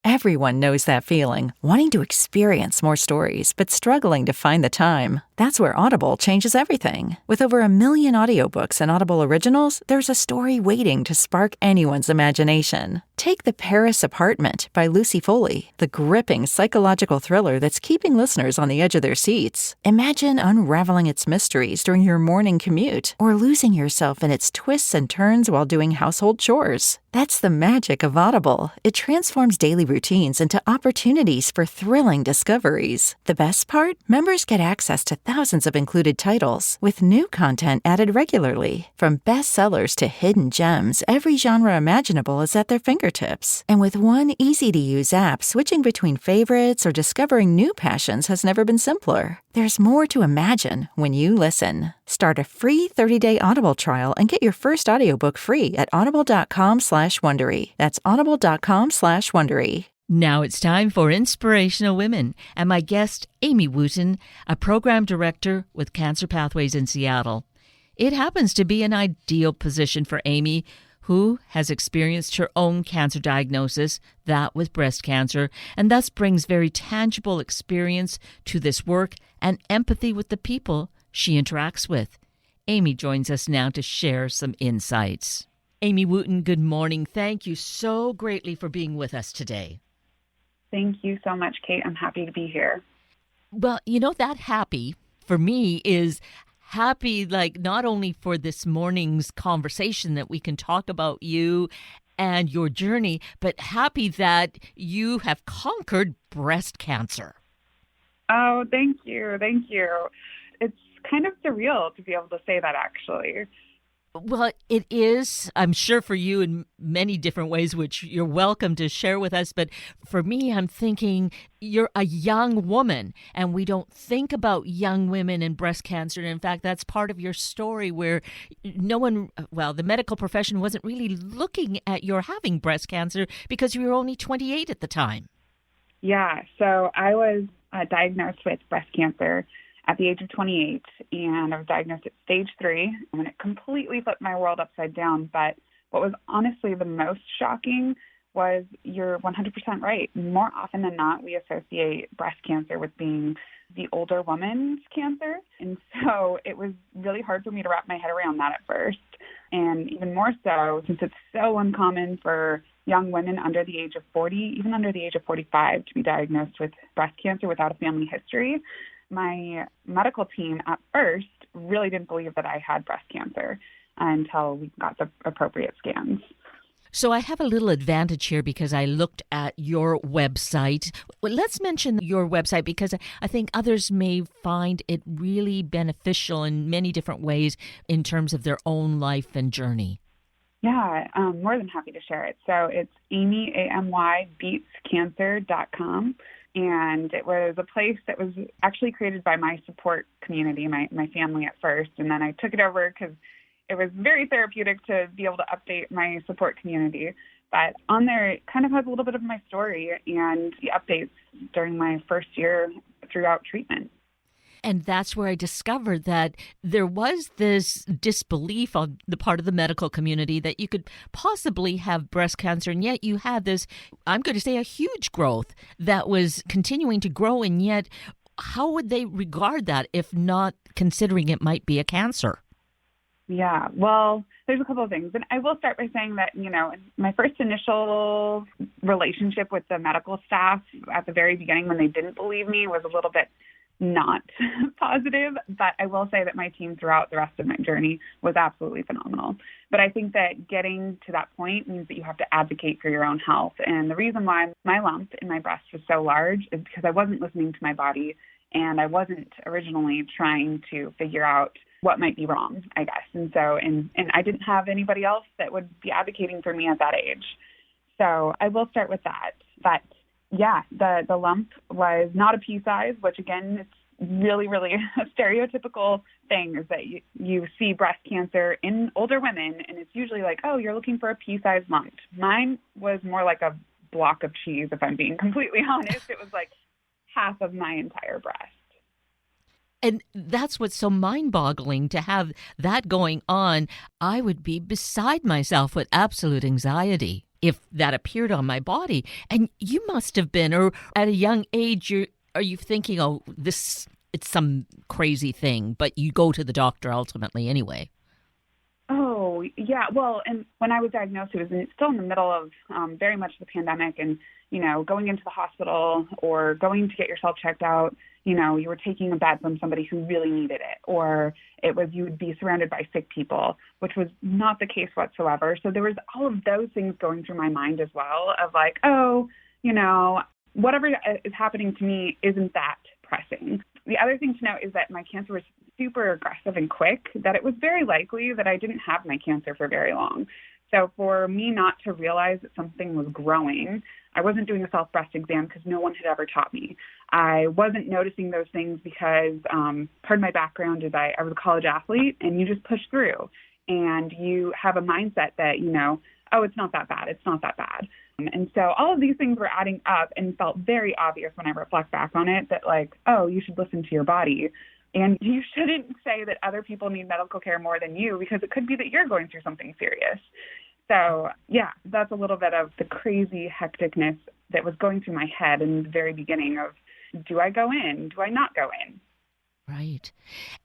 Everyone knows that feeling, wanting to experience more stories, but struggling to find the time. That's where Audible changes everything. With over 1 million audiobooks and Audible originals, there's a story waiting to spark anyone's imagination. Take The Paris Apartment by Lucy Foley, the gripping psychological thriller that's keeping listeners on the edge of their seats. Imagine unraveling its mysteries during your morning commute, or losing yourself in its twists and turns while doing household chores. That's the magic of Audible. It transforms daily routines into opportunities for thrilling discoveries. The best part? Members get access to thousands of included titles, with new content added regularly. From bestsellers to hidden gems, every genre imaginable is at their fingertips. And with one easy-to-use app, switching between favorites or discovering new passions has never been simpler. There's more to imagine when you listen. Start a free 30-day Audible trial and get your first audiobook free at audible.com/Wondery. That's audible.com/Wondery. Now it's time for Inspirational Women, and my guest, Amy Wooten, a program director with Cancer Pathways in Seattle. It happens to be an ideal position for Amy, who has experienced her own cancer diagnosis, that with breast cancer, and thus brings very tangible experience to this work and empathy with the people she interacts with. Amy joins us now to share some insights. Amy Wooten, good morning. Thank you so greatly for being with us today. Thank you so much, Kate. I'm happy to be here. Well, that happy for me is happy, like not only for this morning's conversation that we can talk about you and your journey, but happy that you have conquered breast cancer. Oh, thank you. Thank you. It's kind of surreal to be able to say that, actually. Well, it is, I'm sure, for you in many different ways, which you're welcome to share with us. But for me, I'm thinking you're a young woman, and we don't think about young women and breast cancer. And in fact, that's part of your story where the medical profession wasn't really looking at your having breast cancer because you were only 28 at the time. Yeah, so I was diagnosed with breast cancer at the age of 28, and I was diagnosed at stage 3, and it completely flipped my world upside down. But what was honestly the most shocking was you're 100% right. More often than not, we associate breast cancer with being the older woman's cancer. And so it was really hard for me to wrap my head around that at first. And even more so, since it's so uncommon for young women under the age of 40, even under the age of 45, to be diagnosed with breast cancer without a family history. My medical team at first really didn't believe that I had breast cancer until we got the appropriate scans. So I have a little advantage here because I looked at your website. Well, let's mention your website because I think others may find it really beneficial in many different ways in terms of their own life and journey. Yeah, I'm more than happy to share it. So it's Amy, AMYBeatsCancer.com. And it was a place that was actually created by my support community, my family at first. And then I took it over because it was very therapeutic to be able to update my support community. But on there, it kind of has a little bit of my story and the updates during my first year throughout treatment. And that's where I discovered that there was this disbelief on the part of the medical community that you could possibly have breast cancer. And yet you had this, I'm going to say, a huge growth that was continuing to grow. And yet, how would they regard that if not considering it might be a cancer? Yeah, well, there's a couple of things. And I will start by saying that, my first initial relationship with the medical staff at the very beginning when they didn't believe me was a little bit not positive, but I will say that my team throughout the rest of my journey was absolutely phenomenal. But I think that getting to that point means that you have to advocate for your own health. And the reason why my lump in my breast was so large is because I wasn't listening to my body, and I wasn't originally trying to figure out what might be wrong, I guess. And so, and I didn't have anybody else that would be advocating for me at that age. So I will start with that. But yeah, the lump was not a pea size, which again, it's really, really a stereotypical thing is that you see breast cancer in older women, and it's usually like, oh, you're looking for a pea-sized lump. Mine was more like a block of cheese, if I'm being completely honest. It was like half of my entire breast. And that's what's so mind-boggling to have that going on. I would be beside myself with absolute anxiety. if that appeared on my body. And you must have been, or at a young age, are you thinking, oh, it's some crazy thing, but you go to the doctor ultimately anyway? Oh, yeah. Well, and when I was diagnosed, it was still in the middle of very much the pandemic, and, going into the hospital or going to get yourself checked out, you were taking a bed from somebody who really needed it, or it was you would be surrounded by sick people, which was not the case whatsoever. So there was all of those things going through my mind as well of like, oh, whatever is happening to me isn't that pressing. The other thing to note is that my cancer was super aggressive and quick, that it was very likely that I didn't have my cancer for very long. So for me not to realize that something was growing, I wasn't doing a self-breast exam because no one had ever taught me. I wasn't noticing those things because part of my background is I was a college athlete, and you just push through. And you have a mindset that, oh, it's not that bad. It's not that bad. And so all of these things were adding up and felt very obvious when I reflect back on it that like, oh, you should listen to your body. And you shouldn't say that other people need medical care more than you, because it could be that you're going through something serious. So, yeah, that's a little bit of the crazy hecticness that was going through my head in the very beginning of, do I go in? Do I not go in? Right.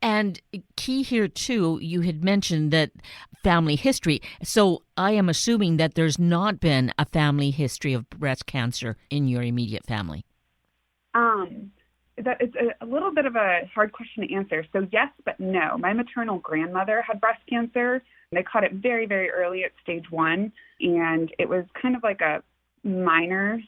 And key here, too, you had mentioned that family history. So I am assuming that there's not been a family history of breast cancer in your immediate family. That it's a little bit of a hard question to answer. So yes, but no. My maternal grandmother had breast cancer. They caught it very, very early at stage 1, and it was kind of like a minor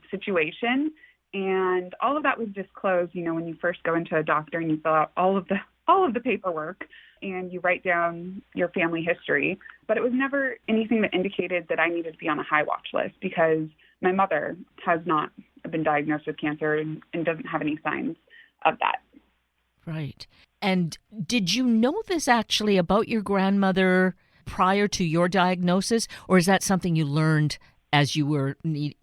situation. And all of that was disclosed, when you first go into a doctor and you fill out all of the paperwork and you write down your family history. But it was never anything that indicated that I needed to be on a high watch list, because my mother has not been diagnosed with cancer and doesn't have any signs of that. Right. And did you know this actually about your grandmother prior to your diagnosis, or is that something you learned as you were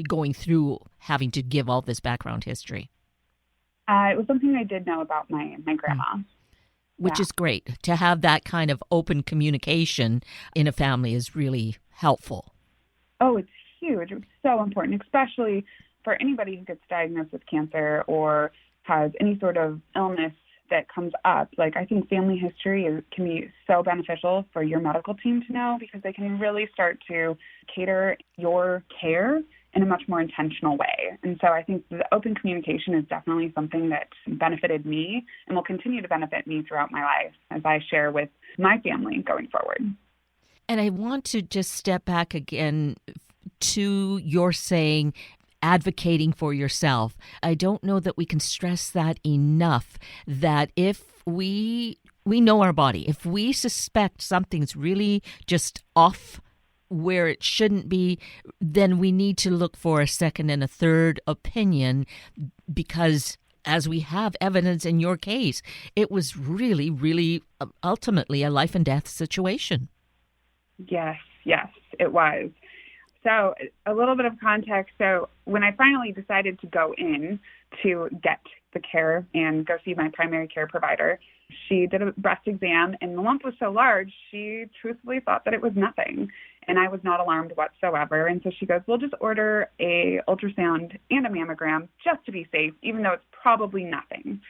going through having to give all this background history? It was something I did know about my grandma. Which is great. To have that kind of open communication in a family is really helpful. Oh, it's huge. It's so important, especially for anybody who gets diagnosed with cancer or has any sort of illness that comes up. Like, I think family history can be so beneficial for your medical team to know, because they can really start to cater your care in a much more intentional way. And so I think the open communication is definitely something that benefited me and will continue to benefit me throughout my life as I share with my family going forward. And I want to just step back again to your saying, advocating for yourself. I don't know that we can stress that enough, that if we know our body, if we suspect something's really just off where it shouldn't be, then we need to look for a second and a third opinion, because as we have evidence in your case, it was really, really ultimately a life and death situation. Yes, it was. So a little bit of context. So when I finally decided to go in to get the care and go see my primary care provider, she did a breast exam, and the lump was so large, she truthfully thought that it was nothing. And I was not alarmed whatsoever. And so she goes, we'll just order a ultrasound and a mammogram just to be safe, even though it's probably nothing.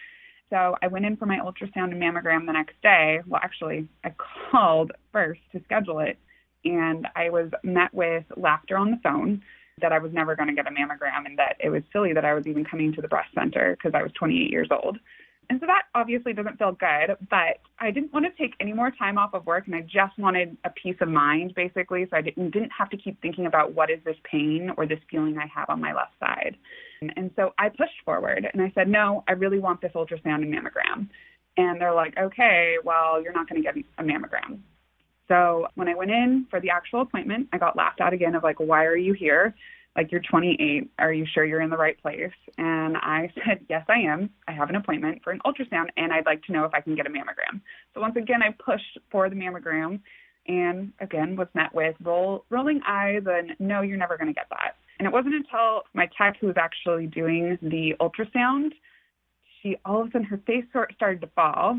So I went in for my ultrasound and mammogram the next day. Well, actually, I called first to schedule it, and I was met with laughter on the phone that I was never going to get a mammogram, and that it was silly that I was even coming to the breast center because I was 28 years old. And so that obviously doesn't feel good, but I didn't want to take any more time off of work, and I just wanted a peace of mind, basically, so I didn't have to keep thinking about what is this pain or this feeling I have on my left side. And so I pushed forward, and I said, no, I really want this ultrasound and mammogram. And they're like, okay, well, you're not going to get a mammogram. So when I went in for the actual appointment, I got laughed at again of like, why are you here? Like, you're 28. Are you sure you're in the right place? And I said, yes, I am. I have an appointment for an ultrasound, and I'd like to know if I can get a mammogram. So once again, I pushed for the mammogram, and again was met with rolling eyes and, no, you're never going to get that. And it wasn't until my tech, who was actually doing the ultrasound, all of a sudden her face started to fall.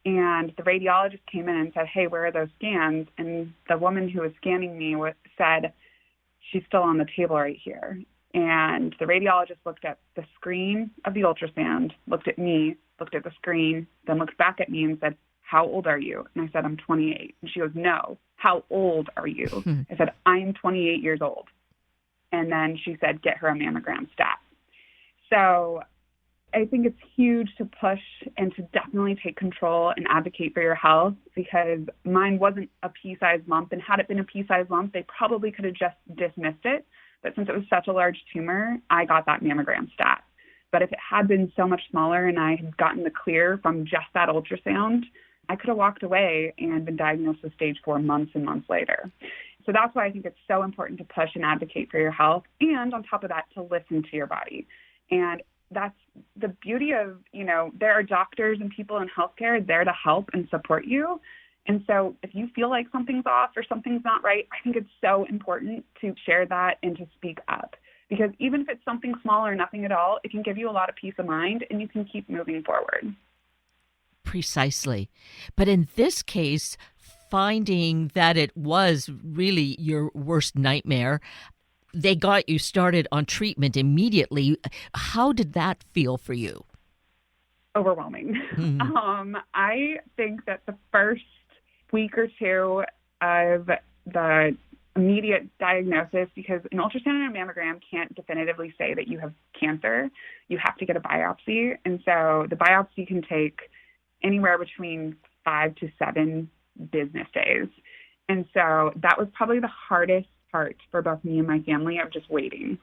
And the radiologist came in and said, hey, where are those scans? And the woman who was scanning me said, she's still on the table right here. And the radiologist looked at the screen of the ultrasound, looked at me, looked at the screen, then looked back at me and said, how old are you? And I said, I'm 28. And she goes, no, how old are you? I said, I'm 28 years old. And then she said, get her a mammogram stat. So I think it's huge to push and to definitely take control and advocate for your health, because mine wasn't a pea-sized lump. And had it been a pea-sized lump, they probably could have just dismissed it. But since it was such a large tumor, I got that mammogram stat. But if it had been so much smaller and I had gotten the clear from just that ultrasound, I could have walked away and been diagnosed with stage 4 months and months later. So that's why I think it's so important to push and advocate for your health. And on top of that, to listen to your body. And that's the beauty of, there are doctors and people in healthcare there to help and support you. And so if you feel like something's off or something's not right, I think it's so important to share that and to speak up. Because even if it's something small or nothing at all, it can give you a lot of peace of mind and you can keep moving forward. Precisely. But in this case, finding that it was really your worst nightmare, they got you started on treatment immediately. How did that feel for you? Overwhelming. Mm-hmm. I think that the first week or two of the immediate diagnosis, because an ultrasound and a mammogram can't definitively say that you have cancer. You have to get a biopsy. And so the biopsy can take anywhere between 5 to 7 business days. And so that was probably the hardest part for both me and my family of just waiting,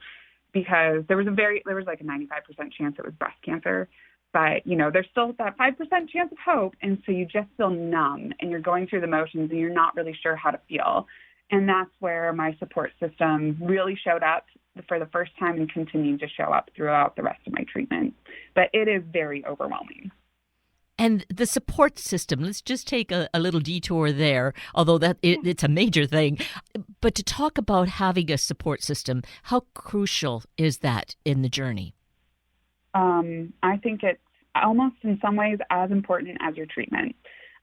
because there was like a 95% chance it was breast cancer. But, there's still that 5% chance of hope. And so you just feel numb and you're going through the motions and you're not really sure how to feel. And that's where my support system really showed up for the first time and continued to show up throughout the rest of my treatment. But it is very overwhelming. And the support system, let's just take a little detour there, although it's a major thing. But to talk about having a support system, how crucial is that in the journey? I think it's almost in some ways as important as your treatment.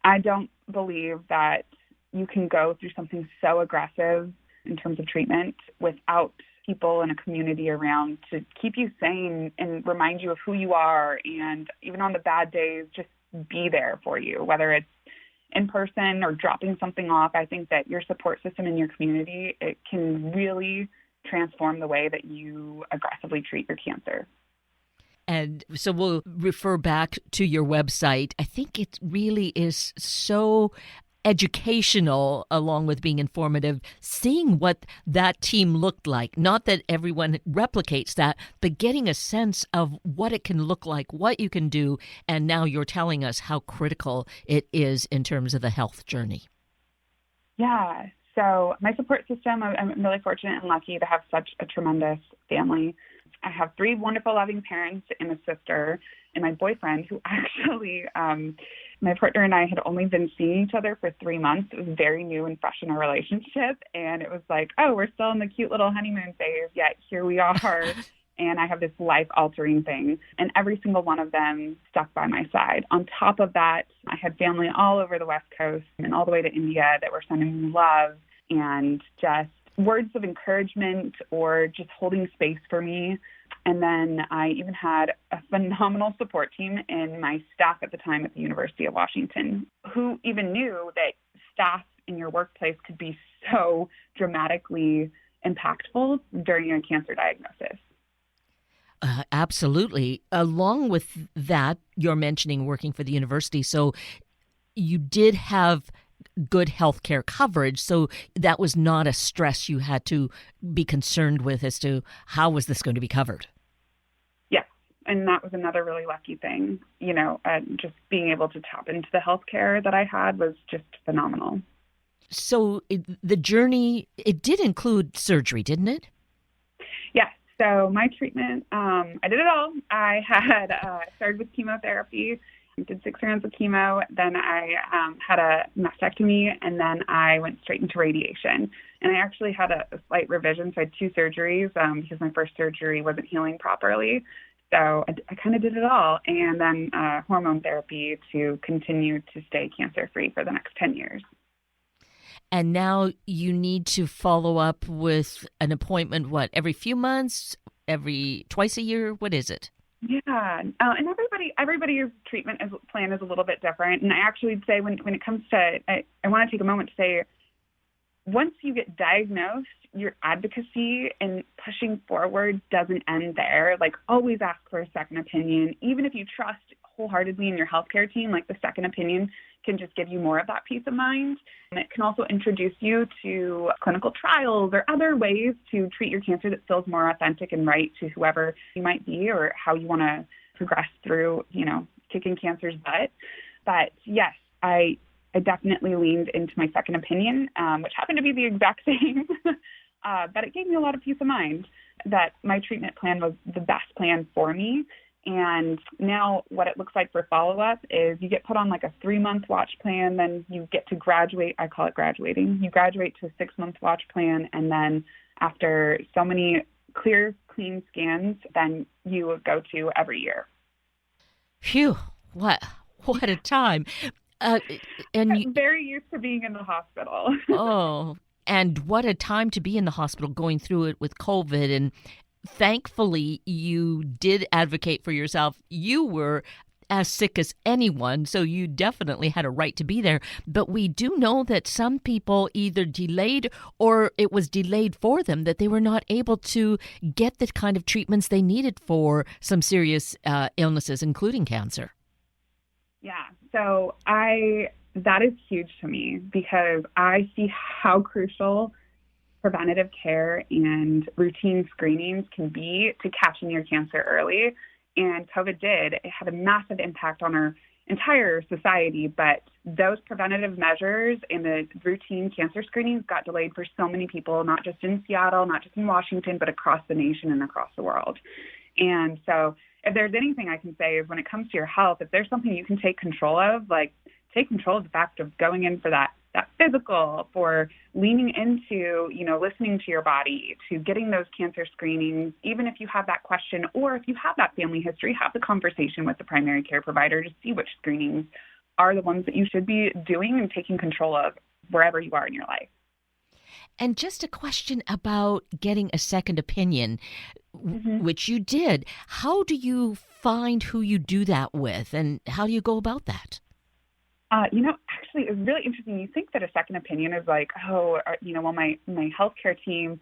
I don't believe that you can go through something so aggressive in terms of treatment without people in a community around to keep you sane and remind you of who you are. And even on the bad days, just be there for you, whether it's in person or dropping something off. I think that your support system in your community, it can really transform the way that you aggressively treat your cancer. And so we'll refer back to your website. I think it really is so educational, along with being informative, seeing what that team looked like. Not that everyone replicates that, but getting a sense of what it can look like, what you can do. And now you're telling us how critical it is in terms of the health journey. Yeah. So my support system, I'm really fortunate and lucky to have such a tremendous family. I have 3 wonderful, loving parents and a sister, and my boyfriend, who actually, my partner and I had only been seeing each other for 3 months. It was very new and fresh in our relationship. And it was like, oh, we're still in the cute little honeymoon phase, yet here we are. And I have this life-altering thing. And every single one of them stuck by my side. On top of that, I had family all over the West Coast and all the way to India that were sending me love and just words of encouragement or just holding space for me. And then I even had a phenomenal support team in my staff at the time at the University of Washington, who even knew that staff in your workplace could be so dramatically impactful during a cancer diagnosis. Absolutely. Along with that, you're mentioning working for the university. So you did have good healthcare coverage. So that was not a stress you had to be concerned with as to how was this going to be covered. Yes. And that was another really lucky thing. Just being able to tap into the healthcare that I had was just phenomenal. So the journey, it did include surgery, didn't it? Yes. So my treatment, I did it all. I had started with chemotherapy, did 6 rounds of chemo, then I had a mastectomy, and then I went straight into radiation. And I actually had a slight revision, so I had 2 surgeries because my first surgery wasn't healing properly. So I kind of did it all, and then hormone therapy to continue to stay cancer-free for the next 10 years. And now you need to follow up with an appointment, every few months, twice a year? What is it? Yeah, and everybody's treatment plan is a little bit different. And I actually would say when it comes to, I want to take a moment to say, once you get diagnosed, your advocacy and pushing forward doesn't end there. Like, always ask for a second opinion. Even if you trust wholeheartedly in your healthcare team, like, the second opinion can just give you more of that peace of mind. And it can also introduce you to clinical trials or other ways to treat your cancer that feels more authentic and right to whoever you might be or how you want to progress through, kicking cancer's butt. But yes, I definitely leaned into my second opinion, which happened to be the exact same. But it gave me a lot of peace of mind that my treatment plan was the best plan for me. And now what it looks like for follow-up is you get put on like a 3-month watch plan, then you get to graduate. I call it graduating. You graduate to a 6-month watch plan, and then after so many clear, clean scans, then you go to every year. Phew, what a time. And I'm very used to being in the hospital. Oh, and what a time to be in the hospital going through it with COVID. And thankfully, you did advocate for yourself. You were as sick as anyone, so you definitely had a right to be there. But we do know that some people either delayed or it was delayed for them, that they were not able to get the kind of treatments they needed for some serious illnesses, including cancer. Yeah, so that is huge to me because I see how crucial preventative care and routine screenings can be to catching your cancer early. And COVID did. It had a massive impact on our entire society, but those preventative measures and the routine cancer screenings got delayed for so many people, not just in Seattle, not just in Washington, but across the nation and across the world. And so if there's anything I can say is when it comes to your health, if there's something you can take control of, like take control of the fact of going in for that physical, for leaning into, listening to your body, to getting those cancer screenings, even if you have that question or if you have that family history, have the conversation with the primary care provider to see which screenings are the ones that you should be doing and taking control of wherever you are in your life. And just a question about getting a second opinion, which you did. How do you find who you do that with, and how do you go about that? Actually, it's really interesting. You think that a second opinion is like, my healthcare team,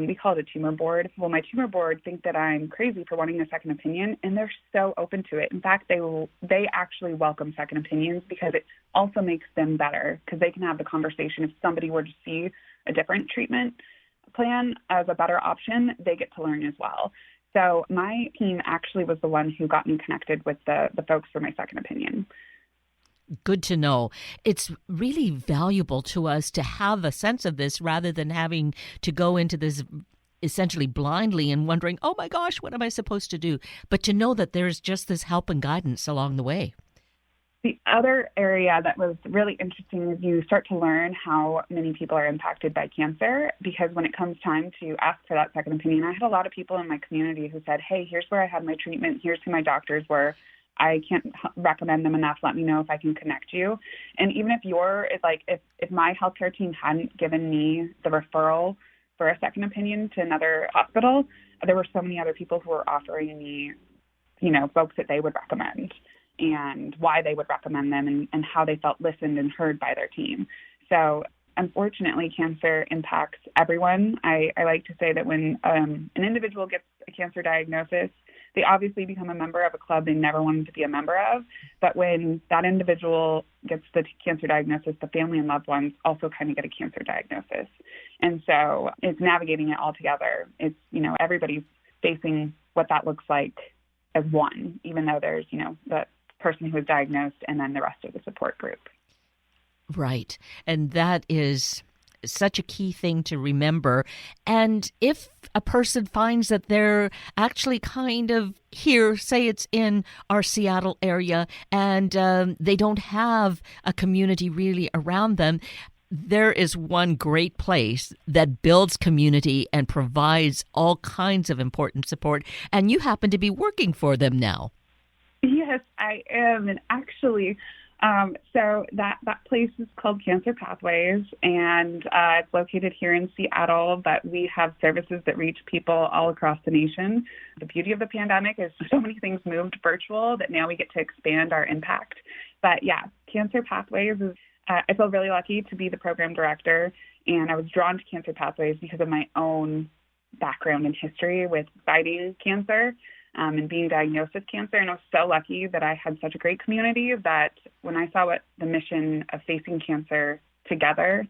we call it a tumor board. Well, my tumor board think that I'm crazy for wanting a second opinion, and they're so open to it. In fact, they actually welcome second opinions because it also makes them better because they can have the conversation. If somebody were to see a different treatment plan as a better option, they get to learn as well. So my team actually was the one who got me connected with the folks for my second opinion. Good to know. It's really valuable to us to have a sense of this rather than having to go into this essentially blindly and wondering, oh my gosh, what am I supposed to do? But to know that there's just this help and guidance along the way. The other area that was really interesting is you start to learn how many people are impacted by cancer, because when it comes time to ask for that second opinion, I had a lot of people in my community who said, hey, here's where I had my treatment. Here's who my doctors were. I can't recommend them enough. Let me know if I can connect you. And even if if my healthcare team hadn't given me the referral for a second opinion to another hospital, there were so many other people who were offering me, folks that they would recommend and why they would recommend them and how they felt listened and heard by their team. So unfortunately, cancer impacts everyone. I like to say that when an individual gets a cancer diagnosis, they obviously become a member of a club they never wanted to be a member of. But when that individual gets the cancer diagnosis, the family and loved ones also kind of get a cancer diagnosis. And so it's navigating it all together. It's, everybody's facing what that looks like as one, even though there's, the person who is diagnosed and then the rest of the support group. Right. And that is such a key thing to remember. And if a person finds that they're actually kind of here, say it's in our Seattle area, and they don't have a community really around them, there is one great place that builds community and provides all kinds of important support. And you happen to be working for them now. Yes, I am. And actually, So that place is called Cancer Pathways, and it's located here in Seattle, but we have services that reach people all across the nation. The beauty of the pandemic is so many things moved virtual that now we get to expand our impact. But yeah, Cancer Pathways is, I feel really lucky to be the program director, and I was drawn to Cancer Pathways because of my own background and history with fighting cancer. And being diagnosed with cancer. And I was so lucky that I had such a great community that when I saw what the mission of facing cancer together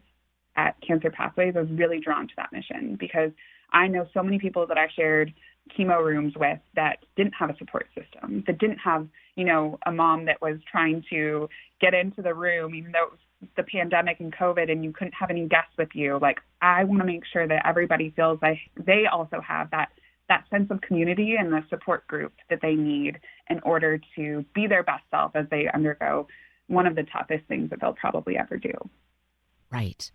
at Cancer Pathways, I was really drawn to that mission because I know so many people that I shared chemo rooms with that didn't have a support system, that didn't have, a mom that was trying to get into the room, even though it was the pandemic and COVID and you couldn't have any guests with you. Like, I want to make sure that everybody feels like they also have that sense of community and the support group that they need in order to be their best self as they undergo one of the toughest things that they'll probably ever do. Right.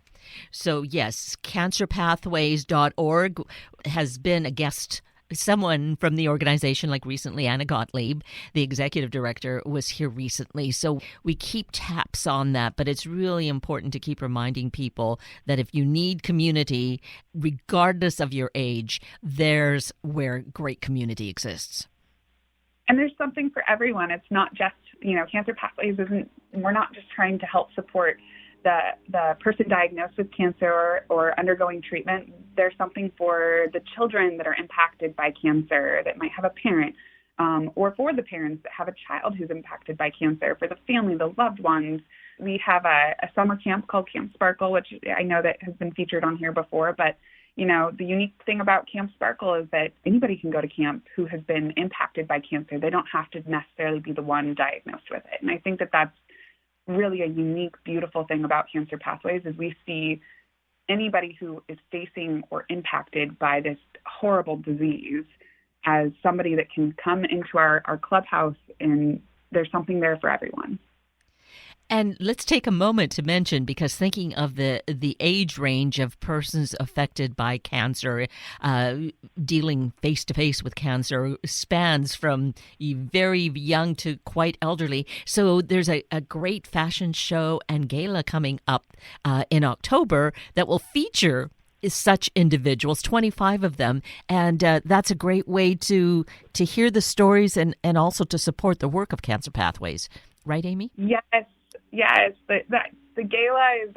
So, yes, cancerpathways.org has been a guest. Someone from the organization, like recently Anna Gottlieb, the executive director, was here recently. So we keep taps on that, but it's really important to keep reminding people that if you need community, regardless of your age, there's where great community exists. And there's something for everyone. It's not just, Cancer Pathways we're not just trying to help support the person diagnosed with cancer or undergoing treatment. There's something for the children that are impacted by cancer that might have a parent, or for the parents that have a child who's impacted by cancer, for the family, the loved ones. We have a summer camp called Camp Sparkle, which I know that has been featured on here before, but the unique thing about Camp Sparkle is that anybody can go to camp who has been impacted by cancer. They don't have to necessarily be the one diagnosed with it. And I think that that's really a unique, beautiful thing about Cancer Pathways is we see anybody who is facing or impacted by this horrible disease as somebody that can come into our clubhouse, and there's something there for everyone. And let's take a moment to mention, because thinking of the age range of persons affected by cancer, dealing face-to-face with cancer spans from very young to quite elderly. So there's a great fashion show and gala coming up in October that will feature such individuals, 25 of them. And that's a great way to hear the stories and also to support the work of Cancer Pathways. Right, Amy? Yes, the gala is,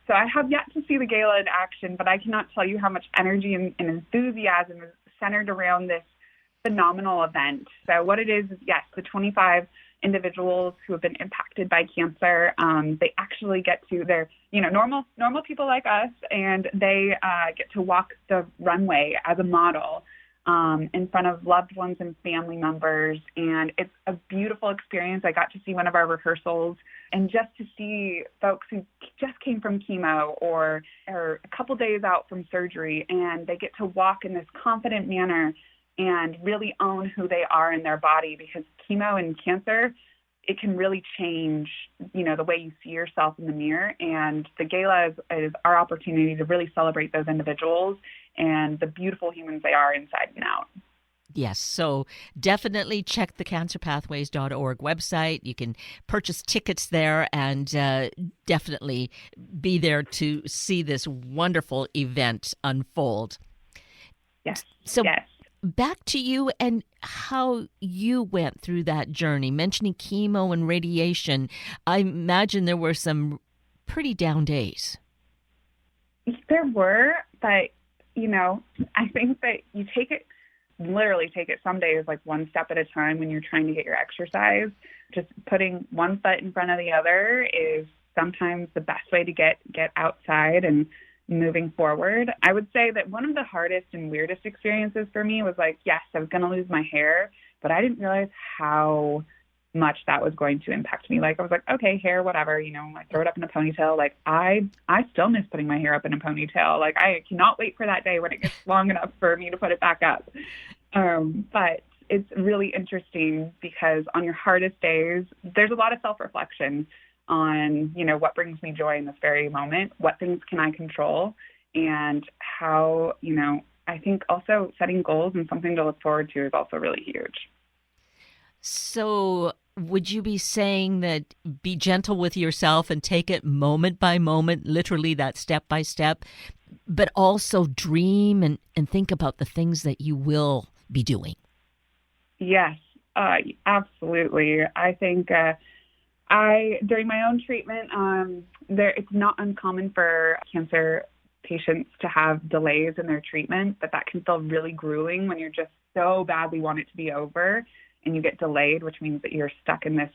so I have yet to see the gala in action, but I cannot tell you how much energy and enthusiasm is centered around this phenomenal event. So what it is, yes, the 25 individuals who have been impacted by cancer, they actually get to, they're, normal people like us, and they get to walk the runway as a model in front of loved ones and family members. And it's a beautiful experience. I got to see one of our rehearsals, and just to see folks who just came from chemo or a couple days out from surgery, and they get to walk in this confident manner and really own who they are in their body, because chemo and cancer, it can really change, the way you see yourself in the mirror. And the gala is our opportunity to really celebrate those individuals and the beautiful humans they are inside and out. Yes, so definitely check the cancerpathways.org website. You can purchase tickets there and definitely be there to see this wonderful event unfold. Yes. So yes. Back to you and how you went through that journey, mentioning chemo and radiation. I imagine there were some pretty down days. There were, but, I think that you literally take it some days like one step at a time when you're trying to get your exercise. Just putting one foot in front of the other is sometimes the best way to get outside and moving forward. I would say that one of the hardest and weirdest experiences for me was like, yes, I was going to lose my hair, but I didn't realize how much that was going to impact me. Like, I was like, okay, hair, whatever, I throw it up in a ponytail. Like, I still miss putting my hair up in a ponytail. Like, I cannot wait for that day when it gets long enough for me to put it back up. But it's really interesting because on your hardest days, there's a lot of self-reflection on, what brings me joy in this very moment, what things can I control, and how, I think also setting goals and something to look forward to is also really huge. So would you be saying that be gentle with yourself and take it moment by moment, literally that step by step, but also dream and think about the things that you will be doing? Yes, absolutely. I think during my own treatment, it's not uncommon for cancer patients to have delays in their treatment, but that can feel really grueling when you're just so badly want it to be over and you get delayed, which means that you're stuck in this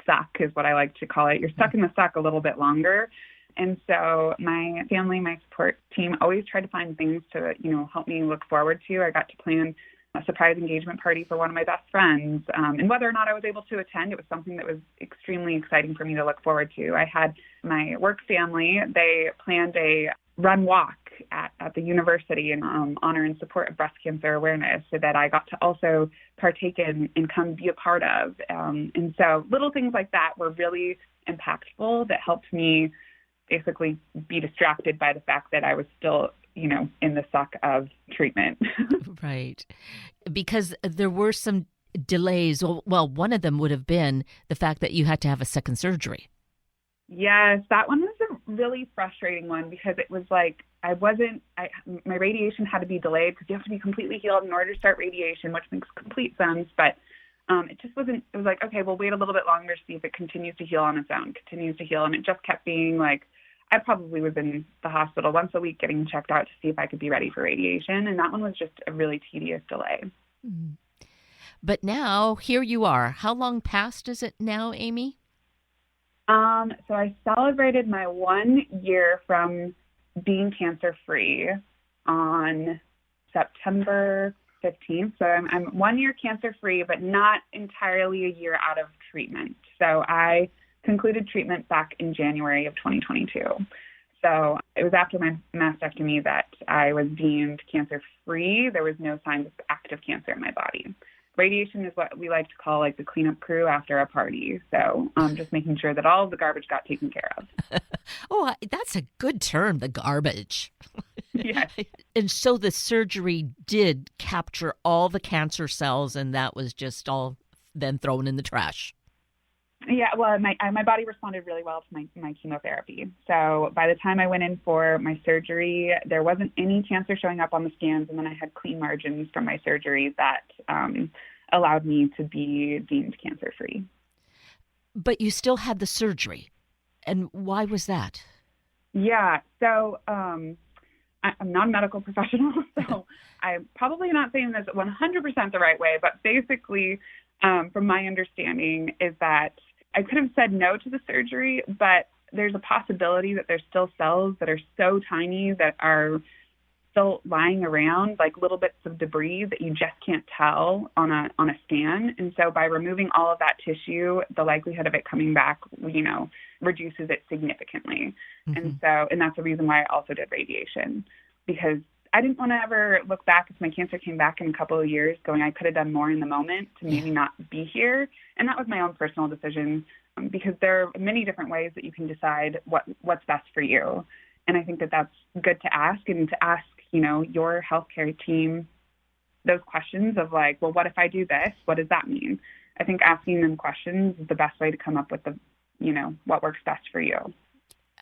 suck, is what I like to call it. You're stuck in the suck a little bit longer. And so my family, my support team always tried to find things to, help me look forward to. I got to plan a surprise engagement party for one of my best friends. And whether or not I was able to attend, it was something that was extremely exciting for me to look forward to. I had my work family, they planned a run walk at the university in honor and support of breast cancer awareness, so that I got to also partake in and come be a part of. And so little things like that were really impactful that helped me basically be distracted by the fact that I was still, in the suck of treatment. Right. Because there were some delays. Well, one of them would have been the fact that you had to have a second surgery. Yes, that one was a really frustrating one because it was like my radiation had to be delayed because you have to be completely healed in order to start radiation, which makes complete sense. But it just wasn't, it was like, okay, we'll wait a little bit longer to see if it continues to heal on its own, continues to heal. And it just kept being like, I probably was in the hospital once a week getting checked out to see if I could be ready for radiation. And that one was just a really tedious delay. Mm. But now, here you are. How long past is it now, Amy? So I celebrated my 1 year from being cancer-free on September 15th. So I'm 1 year cancer-free, but not entirely a year out of treatment. So I concluded treatment back in January of 2022. So it was after my mastectomy that I was deemed cancer-free. There was no signs of active cancer in my body. Radiation is what we like to call like the cleanup crew after a party. So just making sure that all of the garbage got taken care of. Oh, that's a good term, the garbage. Yes. And so the surgery did capture all the cancer cells, and that was just all then thrown in the trash. Yeah, well, my body responded really well to my chemotherapy. So by the time I went in for my surgery, there wasn't any cancer showing up on the scans, and then I had clean margins from my surgery that allowed me to be deemed cancer-free. But you still had the surgery. And why was that? Yeah, so I'm not a medical professional, so I'm probably not saying this 100% the right way, but basically, from my understanding, is that I could have said no to the surgery, but there's a possibility that there's still cells that are so tiny that are still lying around, like little bits of debris that you just can't tell on a scan. And so by removing all of that tissue, the likelihood of it coming back, reduces it significantly. Mm-hmm. And that's the reason why I also did radiation, because I didn't want to ever look back if my cancer came back in a couple of years going, I could have done more in the moment to maybe not be here. And that was my own personal decision, because there are many different ways that you can decide what's best for you. And I think that that's good to ask, and to ask, your healthcare team those questions of like, well, what if I do this? What does that mean? I think asking them questions is the best way to come up with what works best for you.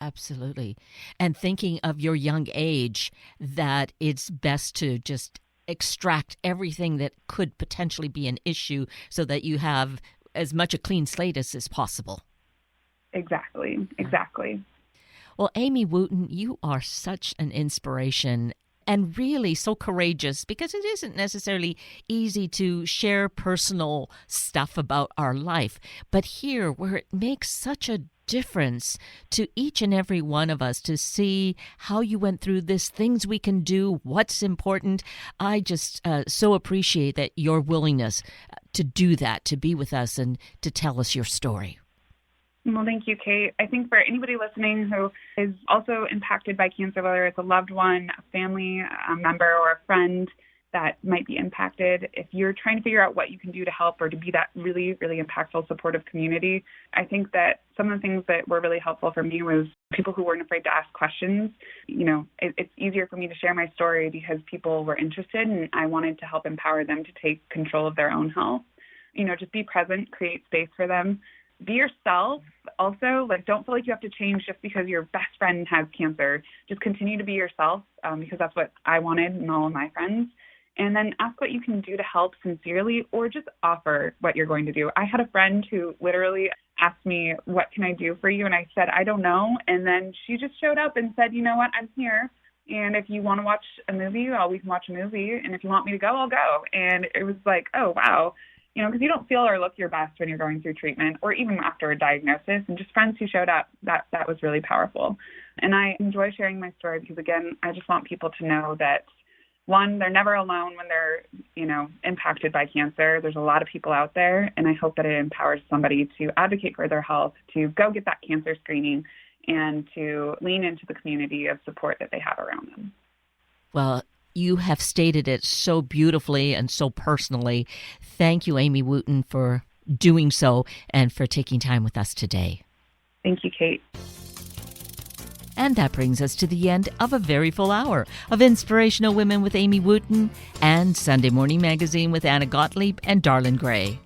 Absolutely. And thinking of your young age, that it's best to just extract everything that could potentially be an issue so that you have as much a clean slate as possible. Exactly. Well, Amy Wooten, you are such an inspiration and really so courageous, because it isn't necessarily easy to share personal stuff about our life. But here, where it makes such a difference to each and every one of us to see how you went through this, things we can do, what's important. I just so appreciate that your willingness to do that, to be with us and to tell us your story. Well, thank you, Kate. I think for anybody listening who is also impacted by cancer, whether it's a loved one, a family member, or a friend that might be impacted, if you're trying to figure out what you can do to help or to be that really, really impactful, supportive community, I think that some of the things that were really helpful for me was people who weren't afraid to ask questions. It's easier for me to share my story because people were interested, and I wanted to help empower them to take control of their own health. just be present, create space for them. Be yourself. Also, don't feel like you have to change just because your best friend has cancer. Just continue to be yourself, because that's what I wanted and all of my friends. And then ask what you can do to help sincerely, or just offer what you're going to do. I had a friend who literally asked me, what can I do for you? And I said, I don't know. And then she just showed up and said, you know what, I'm here. And if you want to watch a movie, we can watch a movie. And if you want me to go, I'll go. And it was like, oh, wow. Because you don't feel or look your best when you're going through treatment or even after a diagnosis. And just friends who showed up, that was really powerful. And I enjoy sharing my story because, again, I just want people to know that, one, they're never alone when they're, impacted by cancer. There's a lot of people out there, and I hope that it empowers somebody to advocate for their health, to go get that cancer screening, and to lean into the community of support that they have around them. Well, you have stated it so beautifully and so personally. Thank you, Amy Wooten, for doing so and for taking time with us today. Thank you, Kate. And that brings us to the end of a very full hour of Inspirational Women with Amy Wooten and Sunday Morning Magazine with Anna Gottlieb and Darlene Gray.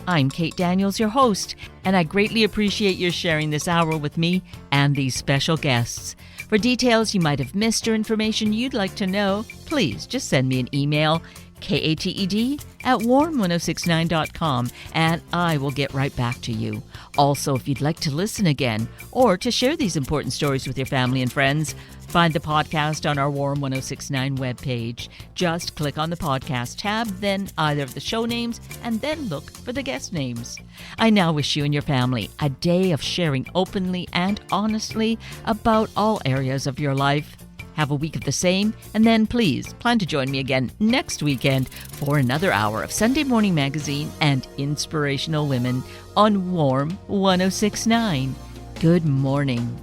I'm Kate Daniels, your host, and I greatly appreciate your sharing this hour with me and these special guests. For details you might have missed or information you'd like to know, please just send me an email, kated@warm1069.com, and I will get right back to you. Also, if you'd like to listen again or to share these important stories with your family and friends, find the podcast on our Warm 1069 webpage. Just click on the podcast tab, then either of the show names, and then look for the guest names. I now wish you and your family a day of sharing openly and honestly about all areas of your life. Have a week of the same, and then please plan to join me again next weekend for another hour of Sunday Morning Magazine and Inspirational Women on Warm 1069. Good morning.